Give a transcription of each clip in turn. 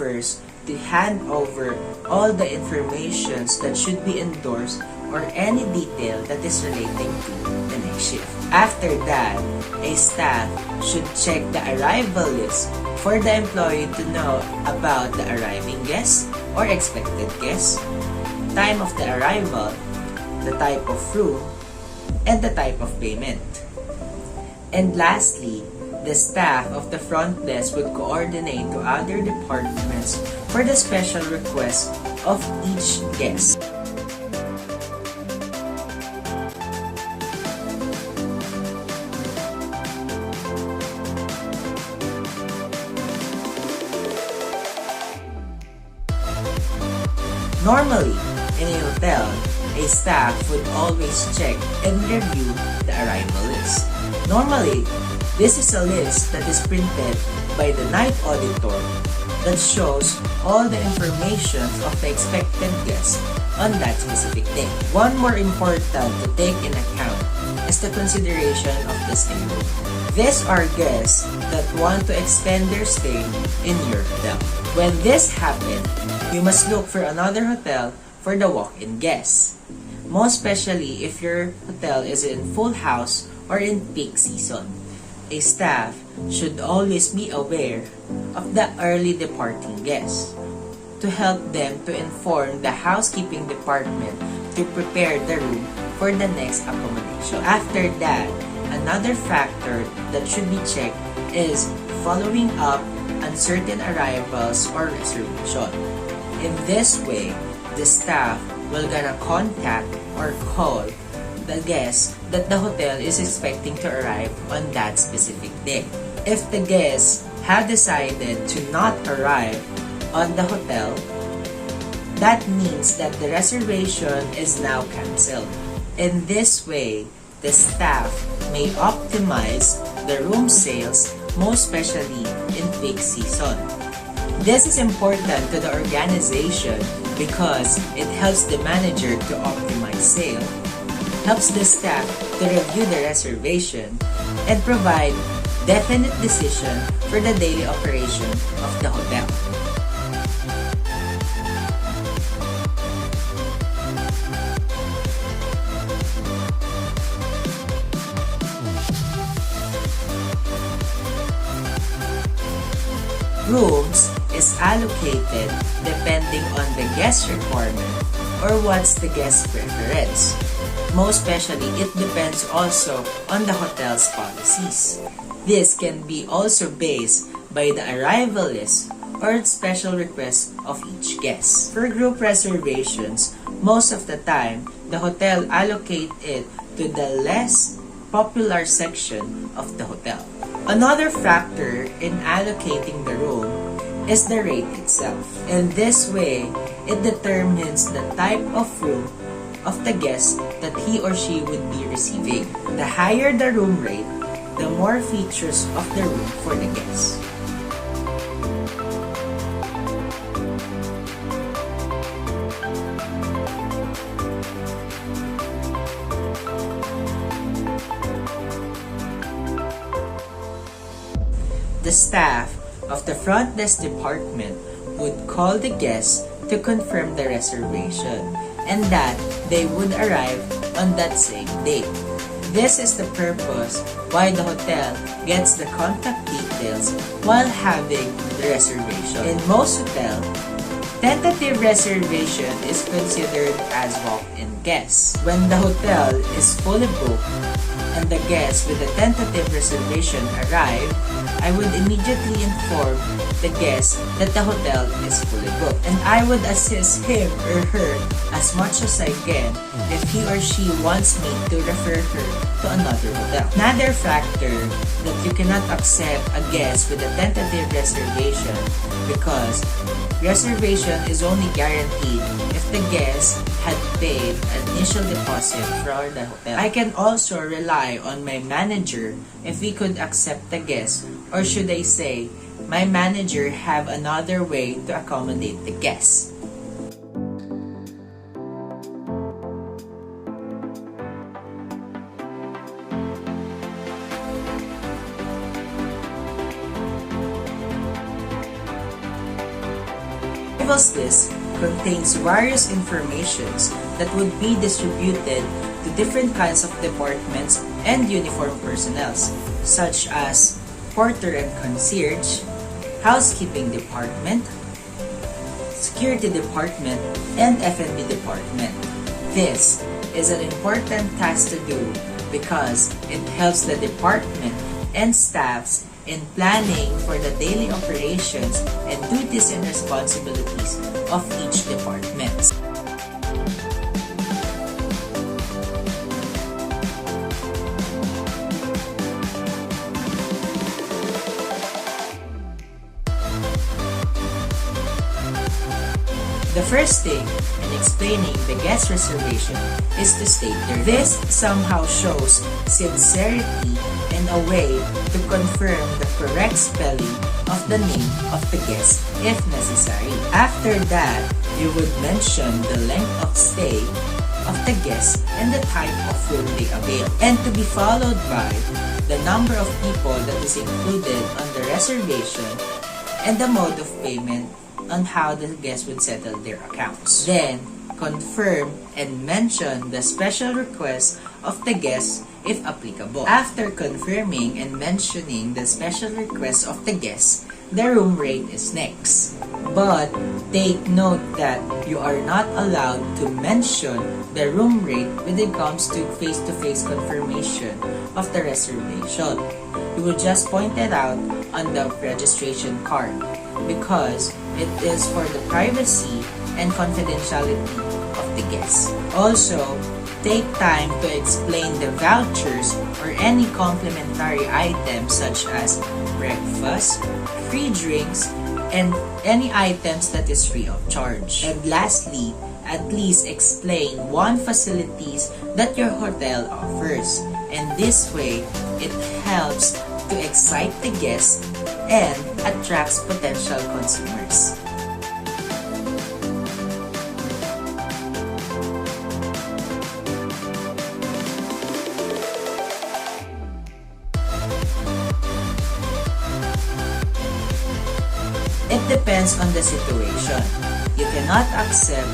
first to hand over all the informations that should be endorsed or any detail that is relating to the next shift. After that, a staff should check the arrival list for the employee to know about the arriving guests or expected guests, time of the arrival, the type of room, and the type of payment. And lastly, the staff of the front desk would coordinate to other departments for the special requests of each guest. Normally, in a hotel, a staff would always check and review the arrival list. Normally, this is a list that is printed by the night auditor that shows all the information of the expected guest on that specific day. One more important to take in account is the consideration of the stay room. These are guests that want to extend their stay in your hotel. When this happens, you must look for another hotel for the walk-in guests. Most especially if your hotel is in full house or in peak season. A staff should always be aware of the early departing guests to help them to inform the housekeeping department to prepare the room for the next accommodation. After that, another factor that should be checked is following up on certain arrivals or reservation. In this way, the staff will gonna contact or call the guest that the hotel is expecting to arrive on that specific day. If the guests have decided to not arrive on the hotel, that means that the reservation is now cancelled. In this way, the staff may optimize the room sales, most especially in peak season. This is important to the organization because it helps the manager to optimize sale, helps the staff to review the reservation, and provide definite decision for the daily operation of the hotel. Rooms is allocated depending on the guest requirement or what's the guest preference. Most especially, it depends also on the hotel's policies. This can be also based by the arrival list or special request of each guest. For group reservations, most of the time, the hotel allocate it to the less popular section of the hotel. Another factor in allocating the room is the rate itself. In this way, it determines the type of room of the guest that he or she would be receiving. The higher the room rate, the more features of the room for the guest. The staff of the front desk department would call the guests to confirm the reservation and that they would arrive on that same date. This is the purpose why the hotel gets the contact details while having the reservation. In most hotels, tentative reservation is considered as walk-in guests. When the hotel is fully booked and the guests with the tentative reservation arrive, I would immediately inform the guest that the hotel is fully booked, and I would assist him or her as much as I can if he or she wants me to refer her to another hotel. Another factor that you cannot accept a guest with a tentative reservation because reservation is only guaranteed if the guest had paid an initial deposit for the hotel. I can also rely on my manager if we could accept the guest, or should I say, my manager have another way to accommodate the guest. Arrivals list contains various informations that would be distributed to different kinds of departments and uniformed personnel, such as porter and concierge, housekeeping department, security department, and F&B department. This is an important task to do because it helps the department and staffs in planning for the daily operations and duties and responsibilities of each department. The first thing in explaining the guest reservation is to state their name. This somehow shows sincerity and a way to confirm the correct spelling of the name of the guest if necessary. After that, you would mention the length of stay of the guest and the type of room they avail, and to be followed by the number of people that is included on the reservation and the mode of payment on how the guest would settle their accounts. Then, confirm and mention the special request of the guest if applicable. After confirming and mentioning the special request of the guest, the room rate is next. But take note that you are not allowed to mention the room rate when it comes to face-to-face confirmation of the reservation. You will just point it out on the registration card because it is for the privacy and confidentiality of the guest. Also, take time to explain the vouchers or any complimentary items such as breakfast, free drinks, and any items that is free of charge. And lastly, at least explain one facilities that your hotel offers. And this way, it helps to excite the guests and attracts potential consumers. It depends on the situation. You cannot accept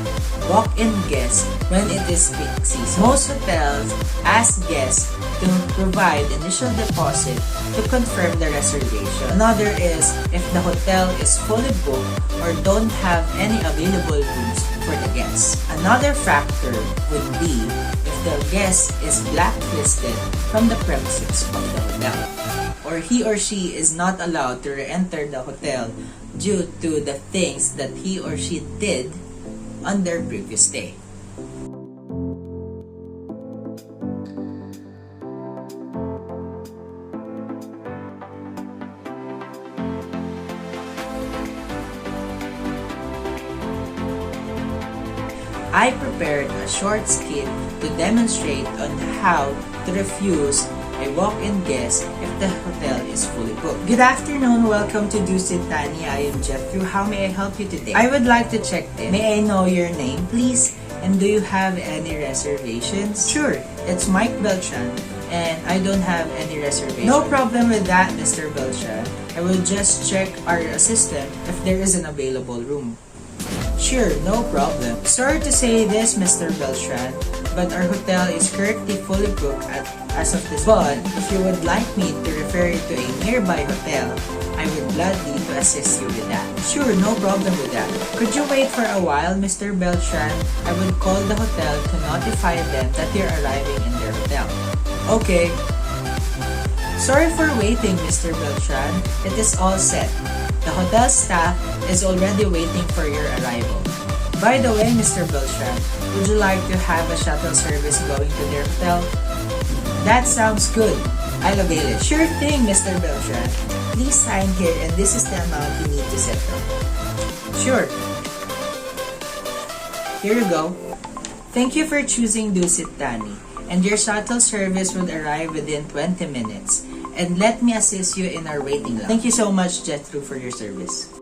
walk-in guests when it is peak season. Most hotels ask guests to provide initial deposit to confirm the reservation. Another is if the hotel is fully booked or don't have any available rooms for the guests. Another factor would be if the guest is blacklisted from the premises of the hotel, or he or she is not allowed to re-enter the hotel due to the things that he or she did on their previous stay. I prepared a short skit to demonstrate on how to refuse a walk-in guest if the hotel is fully booked. Good afternoon, welcome to Dusit Tani. I am Jethru. How may I help you today? I would like to check in. May I know your name, please? And do you have any reservations? Sure, it's Mike Beltran, and I don't have any reservations. No problem with that, Mr. Beltran. I will just check our assistant if there is an available room. Sure, no problem. Sorry to say this, Mr. Beltran, but our hotel is currently fully booked as of this. But if you would like me to refer you to a nearby hotel, I would gladly to assist you with that. Sure, no problem with that. Could you wait for a while, Mr. Beltran? I will call the hotel to notify them that you're arriving in their hotel. Okay. Sorry for waiting, Mr. Beltran. It is all set. The hotel staff is already waiting for your arrival. By the way, Mr. Beltran, would you like to have a shuttle service going to their hotel? That sounds good. I'll avail it. Sure thing, Mr. Beltran. Please sign here and this is the amount you need to settle. Sure. Here you go. Thank you for choosing Dusit Tani, and your shuttle service would arrive within 20 minutes. And let me assist you in our waiting line. Thank you so much, Jethru, for your service.